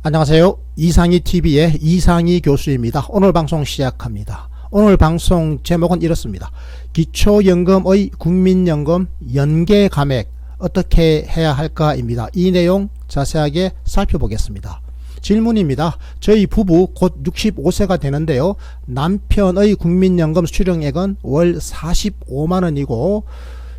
안녕하세요. 이상희TV의 이상희 교수입니다. 오늘 방송 시작합니다. 오늘 방송 제목은 이렇습니다. 기초연금의 국민연금 연계 감액 어떻게 해야 할까입니다. 이 내용 자세하게 살펴보겠습니다. 질문입니다. 저희 부부 곧 65세가 되는데요. 남편의 국민연금 수령액은 월 45만원이고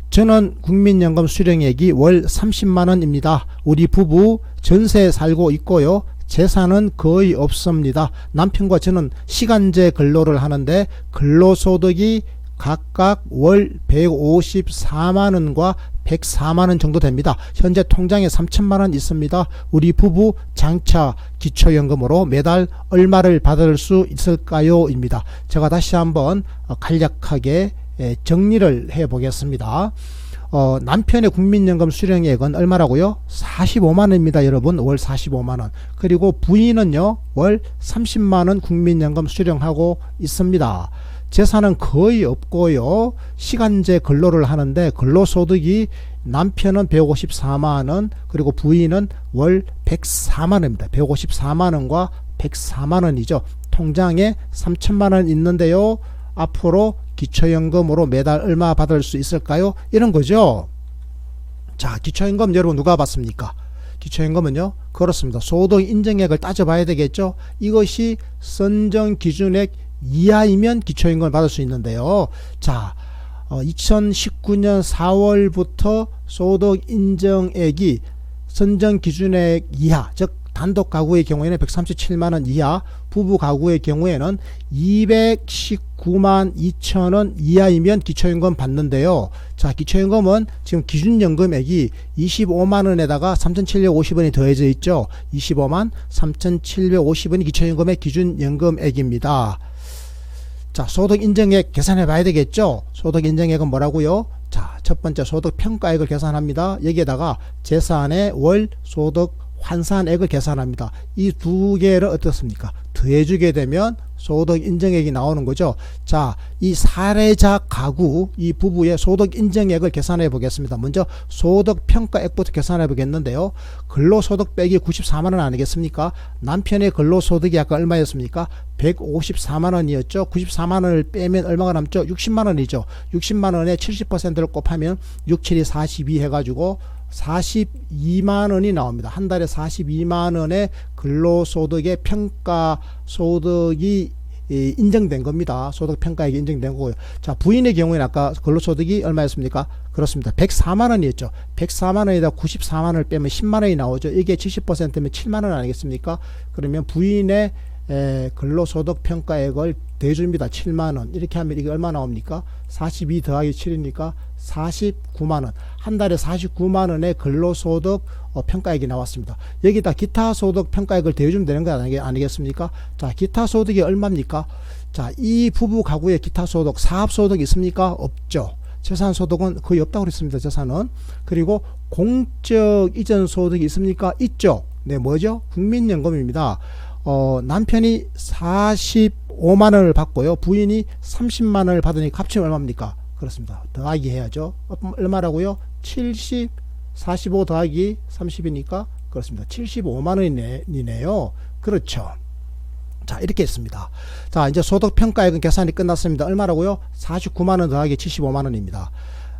저는 국민연금 수령액이 월 30만원입니다. 우리 부부 전세 살고 있고요. 재산은 거의 없습니다. 남편과 저는 시간제 근로를 하는데 근로소득이 각각 월 154만원과 104만원 정도 됩니다. 현재 통장에 3천만원 있습니다. 우리 부부 장차 기초연금으로 매달 얼마를 받을 수 있을까요? 입니다. 제가 다시 한번 간략하게 정리를 해 보겠습니다. 남편의 국민연금 수령액은 얼마라고요? 45만원입니다. 여러분, 월 45만원. 그리고 부인은요, 월 30만원 국민연금 수령하고 있습니다. 재산은 거의 없고요. 시간제 근로를 하는데 근로소득이 남편은 154만원, 그리고 부인은 월 104만원입니다. 154만원과 104만원이죠. 통장에 3천만원 있는데요. 앞으로 기초연금으로 매달 얼마 받을 수 있을까요? 이런 거죠. 자, 기초연금 여러분 누가 받습니까? 기초연금은요, 그렇습니다. 소득 인정액을 따져봐야 되겠죠. 이것이 선정 기준액 이하이면 기초연금을 받을 수 있는데요. 자, 2019년 4월부터 소득 인정액이 선정 기준액 이하, 즉 단독 가구의 경우에는 137만원 이하, 부부 가구의 경우에는 219만 2천원 이하이면 기초연금 받는데요. 자, 기초연금은 지금 기준연금액이 25만원에다가 3,750원이 더해져 있죠. 25만 3,750원이 기초연금의 기준연금액입니다. 자, 소득인정액 계산해 봐야 되겠죠. 소득인정액은 뭐라고요? 자, 첫 번째 소득평가액을 계산합니다. 여기에다가 재산의 월 소득 환산액을 계산합니다. 이 두 개를 어떻습니까? 더해주게 되면 소득인정액이 나오는 거죠. 자, 이 사례자 가구, 이 부부의 소득인정액을 계산해 보겠습니다. 먼저 소득평가액부터 계산해 보겠는데요. 근로소득 빼기 94만원 아니겠습니까? 남편의 근로소득이 아까 얼마였습니까? 154만원이었죠. 94만원을 빼면 얼마가 남죠? 60만원이죠. 60만원에 70%를 곱하면 6, 7이 42 해가지고 42만원이 나옵니다. 한 달에 42만원의 근로소득의 평가소득이 인정된 겁니다. 소득평가액이 인정된 거고요. 자, 부인의 경우에는 아까 근로소득이 얼마였습니까? 그렇습니다. 104만원이었죠. 104만원에다 94만원을 빼면 10만원이 나오죠. 이게 70%면 7만원 아니겠습니까? 그러면 부인의 근로소득 평가액을 대줍니다. 7만원. 이렇게 하면 이게 얼마 나옵니까? 42 더하기 7이니까 49만원. 한 달에 49만원의 근로소득 평가액이 나왔습니다. 여기다 기타소득 평가액을 대주면 되는 거 아니겠습니까? 자, 기타소득이 얼마입니까? 자, 이 부부 가구의 기타소득, 사업소득 있습니까? 없죠. 재산소득은 거의 없다고 그랬습니다. 재산은. 그리고 공적 이전 소득이 있습니까? 있죠. 네, 뭐죠? 국민연금입니다. 남편이 45만원을 받고요. 부인이 30만원을 받으니 합치면 얼마입니까? 그렇습니다. 더하기 해야죠. 얼마라고요? 45 더하기 30이니까 그렇습니다. 75만원이네요. 그렇죠. 자, 이렇게 했습니다. 자, 이제 소득평가액은 계산이 끝났습니다. 얼마라고요? 49만원 더하기 75만원입니다.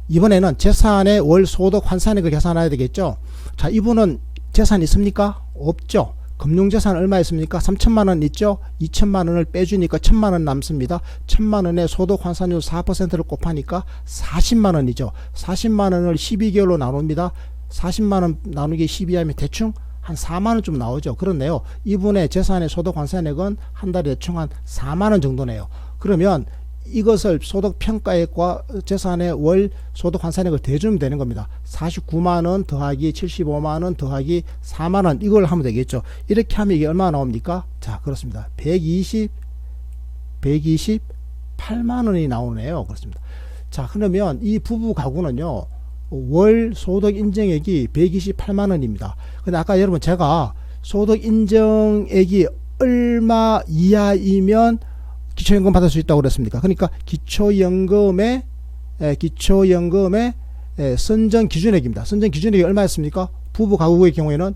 이번에는 재산의 월 소득 환산액을 계산해야 되겠죠. 자, 이분은 재산 있습니까? 없죠. 금융재산 얼마 있습니까? 3천만원 있죠? 2천만원을 빼주니까 1천만원 남습니다. 1천만원의 소득 환산율 4%를 곱하니까 40만원이죠. 40만원을 12개월로 나눕니다. 40만원 나누기 12하면 대충 한 4만원 좀 나오죠. 그렇네요. 이분의 재산의 소득 환산액은 한 달에 대충 한 4만원 정도네요. 그러면 이것을 소득평가액과 재산의 월 소득 환산액을 대주면 되는 겁니다. 49만원 더하기 75만원 더하기 4만원 이걸 하면 되겠죠. 이렇게 하면 이게 얼마 나옵니까? 자, 그렇습니다. 128만원이 나오네요. 그렇습니다. 자, 그러면 이 부부 가구는요, 월 소득 인정액이 128만원입니다. 근데 아까 여러분 제가 소득 인정액이 얼마 이하이면 기초연금 받을 수 있다고 그랬습니까? 그러니까 기초연금의 선정 기준액입니다. 선정 기준액이 얼마였습니까? 부부 가구의 경우에는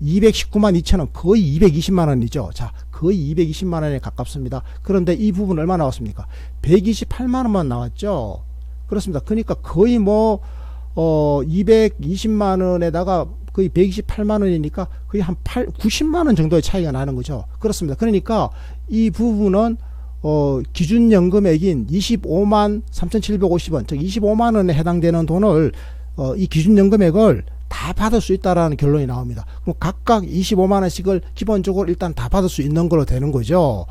219만 2천원, 거의 220만원이죠. 자, 거의 220만원에 가깝습니다. 그런데 이 부분 얼마 나왔습니까? 128만원만 나왔죠. 그렇습니다. 그러니까 거의 220만원에다가 거의 128만원이니까 거의 한 90만원 정도의 차이가 나는 거죠. 그렇습니다. 그러니까 이 부분은 기준연금액인 25만 3,750원, 즉 25만원에 해당되는 돈을 이 기준연금액을 다 받을 수 있다라는 결론이 나옵니다. 그럼 각각 25만원씩을 기본적으로 일단 다 받을 수 있는 걸로 되는 거죠.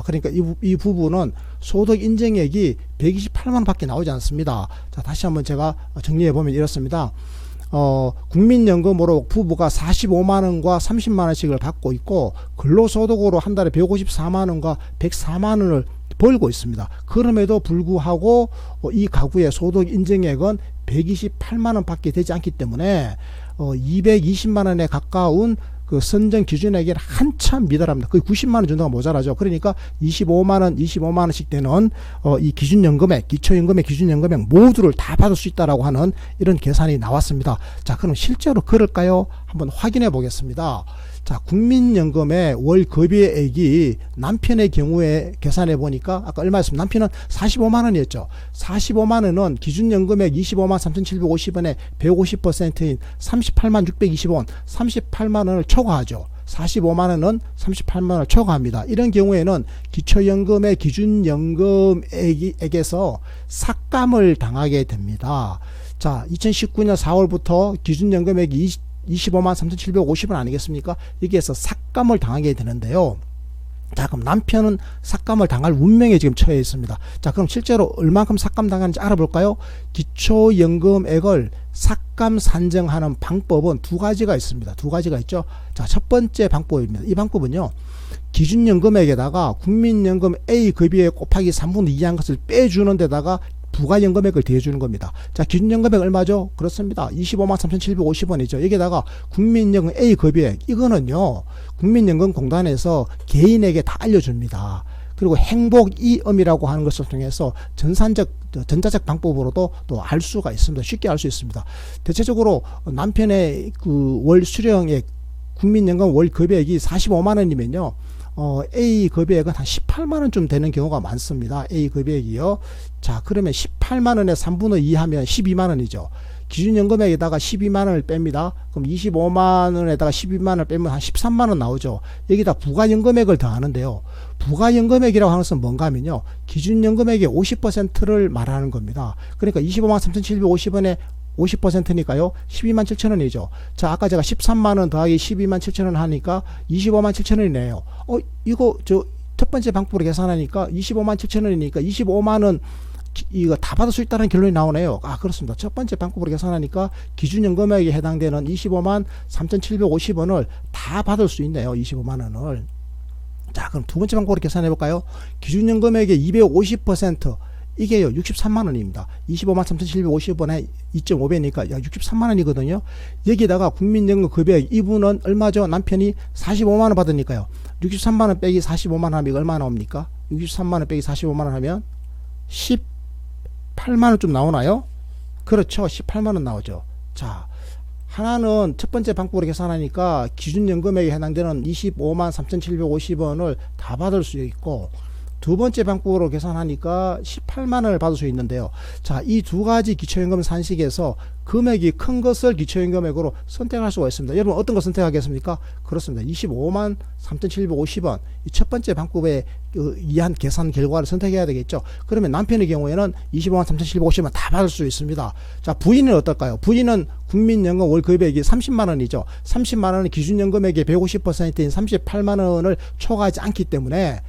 그러니까 이 부분은 소득 인정액이 128만원 밖에 나오지 않습니다. 자, 다시 한번 제가 정리해 보면 이렇습니다. 국민연금으로 부부가 45만원과 30만원씩을 받고 있고, 근로소득으로 한 달에 154만원과 104만원을 벌고 있습니다. 그럼에도 불구하고 이 가구의 소득 인정액은 128만원 밖에 되지 않기 때문에 220만원에 가까운 그 선정 기준액이 한참 미달합니다. 거의 90만원 정도가 모자라죠. 그러니까 25만원씩 되는 이 기준연금액, 기초연금액, 기준연금액 모두를 다 받을 수 있다라고 하는 이런 계산이 나왔습니다. 자, 그럼 실제로 그럴까요? 한번 확인해 보겠습니다. 자, 국민연금의 월 급여액이 남편의 경우에 계산해 보니까 아까 얼마였습니까? 남편은 45만원이었죠. 45만원은 기준연금액 25만 3,750원에 150%인 38만 620원, 38만원을 초과하죠. 45만원은 38만원을 초과합니다. 이런 경우에는 기초연금의 기준연금액에서 삭감을 당하게 됩니다. 자, 2019년 4월부터 기준연금액이 25만 3,750원 아니겠습니까? 여기에서 삭감을 당하게 되는데요. 자, 그럼 남편은 삭감을 당할 운명에 지금 처해 있습니다. 자, 그럼 실제로 얼만큼 삭감 당하는지 알아볼까요? 기초연금액을 삭감 산정하는 방법은 두 가지가 있습니다. 두 가지가 있죠. 자, 첫 번째 방법입니다. 이 방법은요, 기준연금액에다가 국민연금 A 급여액 곱하기 3분의 2한 것을 빼주는 데다가 부가연금액을 대주는 겁니다. 자, 기준연금액 얼마죠? 그렇습니다. 25만 3,750원이죠. 여기다가 국민연금 A 급여액, 이거는요, 국민연금공단에서 개인에게 다 알려줍니다. 그리고 행복이음이라고 하는 것을 통해서 전자적 방법으로도 또 알 수가 있습니다. 쉽게 알 수 있습니다. 대체적으로 남편의 그 월 수령액, 국민연금 월 급여액이 45만원이면요, A 급여액은 한 18만원 되는 경우가 많습니다. A 급여액이요. 자, 그러면 18만원에 3분의 2 하면 12만원이죠. 기준연금액에다가 12만원을 뺍니다. 그럼 25만원에다가 12만원을 빼면 한 13만원 나오죠. 여기다 부가연금액을 더하는데요. 부가연금액이라고 하는 것은 뭔가 하면요, 기준연금액의 50%를 말하는 겁니다. 그러니까 25만 3,750원에 50%니까요 12만 7천원이죠. 자, 아까 제가 13만원 더하기 12만 7천원 하니까 25만 7천원이네요. 이거 첫 번째 방법으로 계산하니까 25만 7천원이니까 25만원 이거 다 받을 수 있다는 결론이 나오네요. 그렇습니다. 첫 번째 방법으로 계산하니까 기준연금액에 해당되는 25만 3,750원을 다 받을 수 있네요. 25만원을. 자, 그럼 두 번째 방법으로 계산해 볼까요? 기준연금액의 250%, 이게요 63만원입니다. 25만 3,750원에 2.5배니까 약 63만원이거든요. 여기다가 국민연금 급여액, 이분은 얼마죠? 남편이 45만원 받으니까요. 63만원 빼기 45만원 하면 얼마 나옵니까? 63만원 빼기 45만원 하면 18만원 좀 나오나요? 그렇죠. 18만원 나오죠. 자, 하나는 첫 번째 방법으로 계산하니까 기준연금액에 해당되는 25만 3,750원을 다 받을 수 있고, 두 번째 방법으로 계산하니까 18만원을 받을 수 있는데요. 자, 이 두 가지 기초연금 산식에서 금액이 큰 것을 기초연금액으로 선택할 수가 있습니다. 여러분 어떤 거 선택하겠습니까? 그렇습니다. 25만 3,750원, 이 첫 번째 방법에 의한 계산 결과를 선택해야 되겠죠. 그러면 남편의 경우에는 25만 3,750원 다 받을 수 있습니다. 자, 부인은 어떨까요? 부인은 국민연금 월 급여액이 30만원이죠. 30만원은 기준연금액의 150%인 38만원을 초과하지 않기 때문에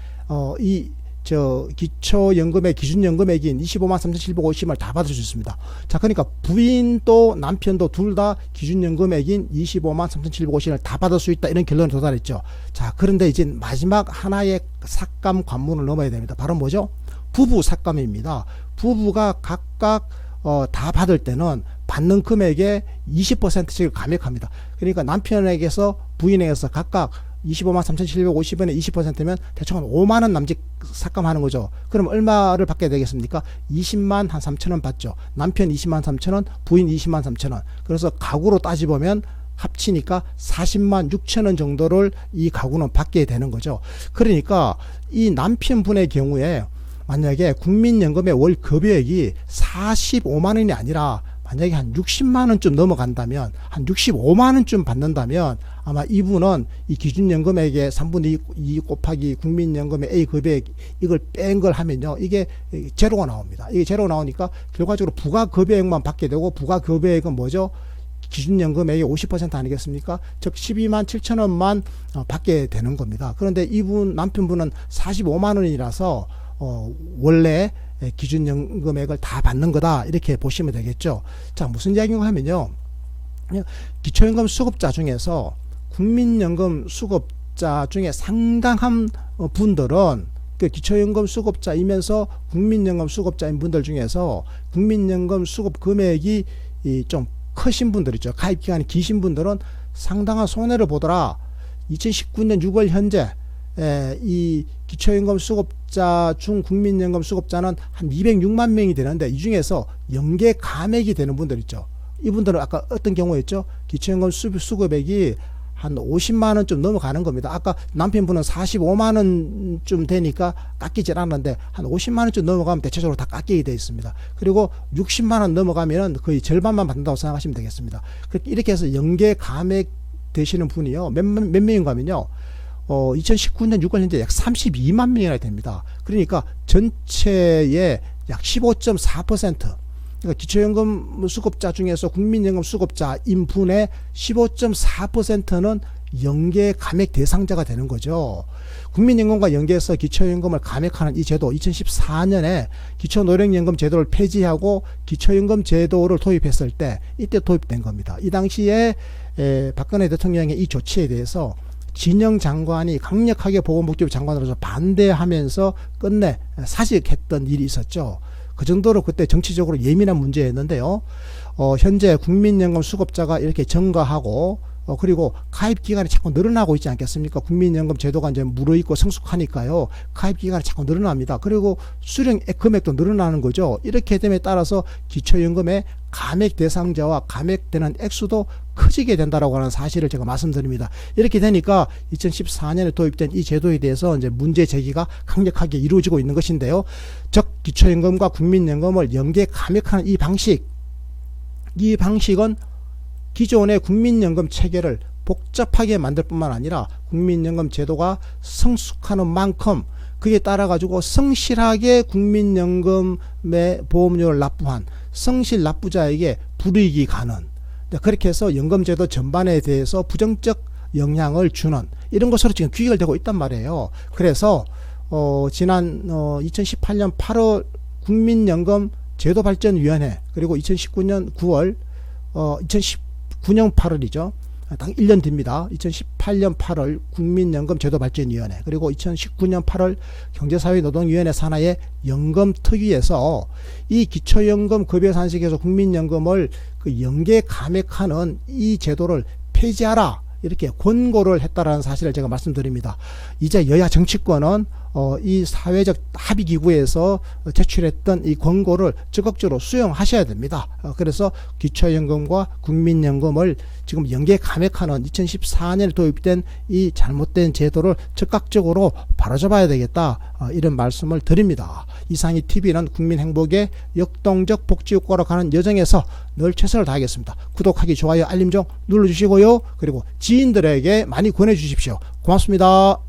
기초연금의 기준연금액인 25만 3,750원을 다 받을 수 있습니다. 자, 그러니까 부인도 남편도 둘 다 기준연금액인 25만 3,750원을 다 받을 수 있다, 이런 결론에 도달했죠. 자, 그런데 이제 마지막 하나의 삭감 관문을 넘어야 됩니다. 바로 뭐죠? 부부 삭감입니다. 부부가 각각 다 받을 때는 받는 금액의 20%씩을 감액합니다. 그러니까 남편에게서 부인에게서 각각 25만 3,750원에 20%면 대충 한 5만원 남짓 삭감하는 거죠. 그럼 얼마를 받게 되겠습니까? 20만 한 3천원 받죠. 남편 20만 3천원, 부인 20만 3천원. 그래서 가구로 따지보면 합치니까 40만 6천 원 정도를 이 가구는 받게 되는 거죠. 그러니까 이 남편분의 경우에 만약에 국민연금의 월 급여액이 45만 원이 아니라 만약에 한 60만 원쯤 넘어간다면, 한 65만 원쯤 받는다면 아마 이분은 이 기준연금액의 3분의 2 곱하기 국민연금의 A 급여액 이걸 뺀 걸 하면요, 이게 제로가 나옵니다. 이게 제로가 나오니까 결과적으로 부가급여액만 받게 되고, 부가급여액은 뭐죠? 기준연금액의 50% 아니겠습니까? 즉 12만 7천 원만 받게 되는 겁니다. 그런데 이분 남편분은 45만 원이라서 원래 기준연금액을 다 받는 거다, 이렇게 보시면 되겠죠. 자, 무슨 이야기인가 하면요, 기초연금 수급자 중에서 국민연금 수급자 중에 상당한 분들은 그 기초연금 수급자이면서 국민연금 수급자인 분들 중에서 국민연금 수급 금액이 좀 크신 분들이죠. 가입기간이 기신 분들은 상당한 손해를 보더라. 2019년 6월 현재 이 기초연금 수급자 중 국민연금 수급자는 한 206만 명이 되는데, 이 중에서 연계 감액이 되는 분들 있죠. 이분들은 아까 어떤 경우였죠? 기초연금 수급액이 한 50만 원 좀 넘어가는 겁니다. 아까 남편분은 45만 원쯤 되니까 깎이질 않는데 한 50만 원쯤 넘어가면 대체적으로 다 깎이게 되어 있습니다. 그리고 60만 원 넘어가면 거의 절반만 받는다고 생각하시면 되겠습니다. 이렇게 해서 연계 감액 되시는 분이요, 몇 명인가 하면요, 2019년 6월 현재 약 32만 명이나 됩니다. 그러니까 전체의 약 15.4%, 그러니까 기초연금 수급자 중에서 국민연금 수급자인 분의 15.4%는 연계 감액 대상자가 되는 거죠. 국민연금과 연계해서 기초연금을 감액하는 이 제도, 2014년에 기초노령연금 제도를 폐지하고 기초연금 제도를 도입했을 때, 이때 도입된 겁니다. 이 당시에 박근혜 대통령의 이 조치에 대해서 진영 장관이 강력하게 보건복지부 장관으로서 반대하면서 끝내 사직했던 일이 있었죠. 그 정도로 그때 정치적으로 예민한 문제였는데요. 현재 국민연금 수급자가 이렇게 증가하고, 그리고 가입 기간이 자꾸 늘어나고 있지 않겠습니까? 국민연금 제도가 이제 무르익고 성숙하니까요, 가입 기간이 자꾸 늘어납니다. 그리고 수령 금액도 늘어나는 거죠. 이렇게 됨에 따라서 기초연금의 감액 대상자와 감액되는 액수도 커지게 된다라고 하는 사실을 제가 말씀드립니다. 이렇게 되니까 2014년에 도입된 이 제도에 대해서 이제 문제 제기가 강력하게 이루어지고 있는 것인데요. 즉 기초연금과 국민연금을 연계 감액하는 이 방식은 기존의 국민연금 체계를 복잡하게 만들 뿐만 아니라 국민연금 제도가 성숙하는 만큼 그에 따라 가지고 성실하게 국민연금의 보험료를 납부한 성실 납부자에게 불이익이 가는, 그렇게 해서 연금제도 전반에 대해서 부정적 영향을 주는 이런 것으로 지금 귀결되고 있단 말이에요. 그래서 지난 2018년 8월 국민연금 제도발전위원회, 그리고 2019년 9월 2019년 8월이죠. 딱 1년 뒤입니다. 2018년 8월 국민연금 제도발전위원회, 그리고 2019년 8월 경제사회노동위원회 산하의 연금특위에서 이 기초연금 급여산식에서 국민연금을 그 연계 감액하는 이 제도를 폐지하라, 이렇게 권고를 했다라는 사실을 제가 말씀드립니다. 이제 여야 정치권은 이 사회적 합의기구에서 제출했던 이 권고를 적극적으로 수용하셔야 됩니다. 그래서 기초연금과 국민연금을 지금 연계 감액하는 2014년에 도입된 이 잘못된 제도를 즉각적으로 바로잡아야 되겠다, 이런 말씀을 드립니다. 이상희 TV는 국민 행복의 역동적 복지 효과로 가는 여정에서 늘 최선을 다하겠습니다. 구독하기, 좋아요, 알림 좀 눌러주시고요. 그리고 지인들에게 많이 권해주십시오. 고맙습니다.